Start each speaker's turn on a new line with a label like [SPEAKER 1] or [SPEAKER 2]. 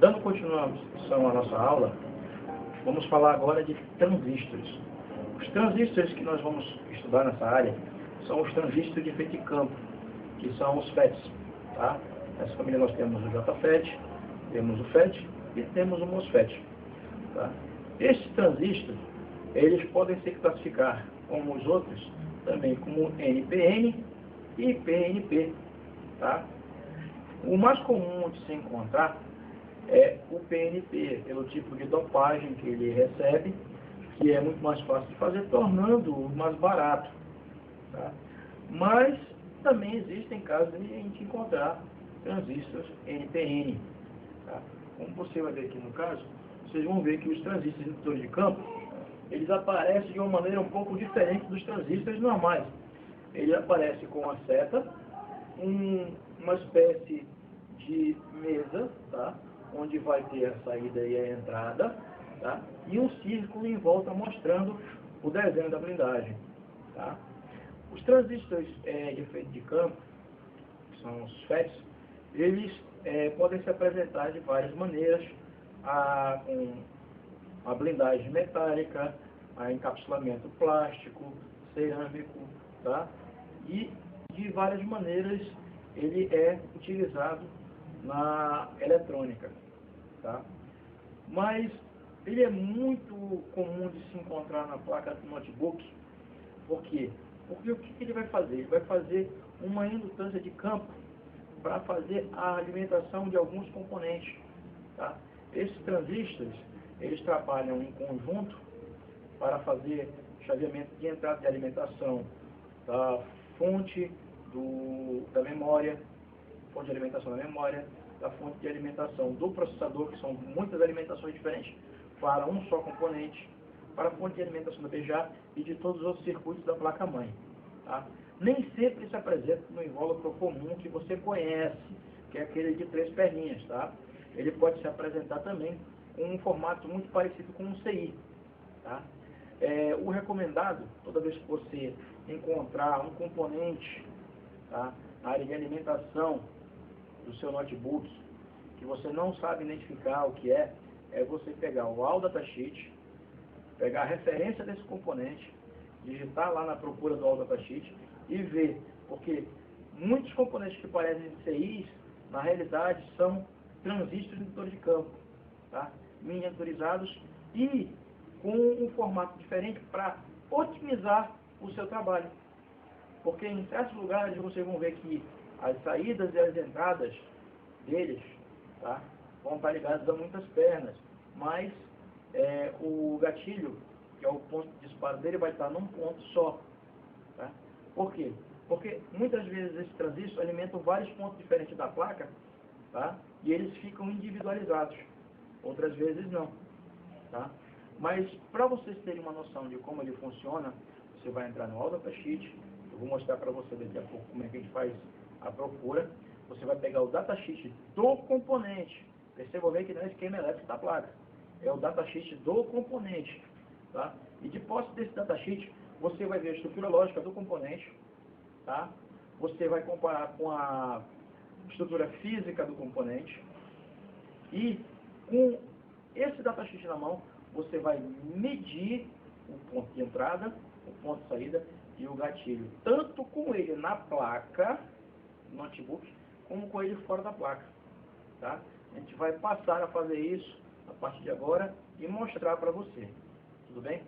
[SPEAKER 1] Dando continuação à nossa aula, vamos falar agora de transistores. Os transistores que nós vamos estudar nessa área são os transistores de efeito de campo, que são os FETs. Tá? Nessa família nós temos o JFET, temos o FET e temos o MOSFET. Tá? Estes transistores, eles podem se classificar como os outros, também como NPN e PNP. Tá? O mais comum de se encontrar é o PNP, pelo tipo de dopagem que ele recebe, que é muito mais fácil de fazer, tornando-o mais barato. Tá? Mas também existem casos de a gente encontrar transistores NPN. Tá? Como você vai ver aqui no caso, vocês vão ver que os transistores indutores de campo, eles aparecem de uma maneira um pouco diferente dos transistores normais. Ele aparece com a seta, uma espécie de mesa, tá? Onde vai ter a saída e a entrada, tá? E um círculo em volta mostrando o desenho da blindagem. Tá? Os transistores de efeito de campo, que são os FETs, eles podem se apresentar de várias maneiras, com a blindagem metálica, a encapsulamento plástico, cerâmico, tá? E de várias maneiras ele é utilizado na eletrônica, tá? Mas ele é muito comum de se encontrar na placa do notebook. Por quê? Porque o que ele vai fazer? Ele vai fazer uma indutância de campo para fazer a alimentação de alguns componentes, tá? Esses transistores, eles trabalham em conjunto para fazer chaveamento de entrada de alimentação da fonte da memória, fonte de alimentação da memória, da fonte de alimentação do processador, que são muitas alimentações diferentes para um só componente, para a fonte de alimentação da BJA e de todos os outros circuitos da placa-mãe. Tá? Nem sempre se apresenta no invólucro comum que você conhece, que é aquele de 3 perninhas. Tá? Ele pode se apresentar também com um formato muito parecido com um CI. Tá? O recomendado, toda vez que você encontrar um componente, tá, na área de alimentação do seu notebook, que você não sabe identificar o que é você pegar o ALL datasheet, pegar a referência desse componente, digitar lá na procura do ALL datasheet e ver, porque muitos componentes que parecem CIs, na realidade são transistores indutores de campo, tá? Miniaturizados e com um formato diferente para otimizar o seu trabalho. Porque em certos lugares vocês vão ver que as saídas e as entradas deles, tá, vão estar ligadas a muitas pernas, mas o gatilho, que é o ponto de disparo dele, vai estar num ponto só. Tá? Por quê? Porque muitas vezes esses transistores alimentam vários pontos diferentes da placa, tá? E eles ficam individualizados. Outras vezes não. Tá? Mas para vocês terem uma noção de como ele funciona, você vai entrar no ALL datasheet. Eu vou mostrar para você daqui a pouco como é que a gente faz a procura. Você vai pegar o datasheet do componente. Perceba bem que não é esquema elétrico da placa. É o datasheet do componente. Tá? E de posse desse datasheet, você vai ver a estrutura lógica do componente. Tá? Você vai comparar com a estrutura física do componente. E com esse datasheet na mão, você vai medir o ponto de entrada, o ponto de saída e o gatilho, tanto com ele na placa, no notebook, como com ele fora da placa. Tá? A gente vai passar a fazer isso a partir de agora e mostrar para você. Tudo bem?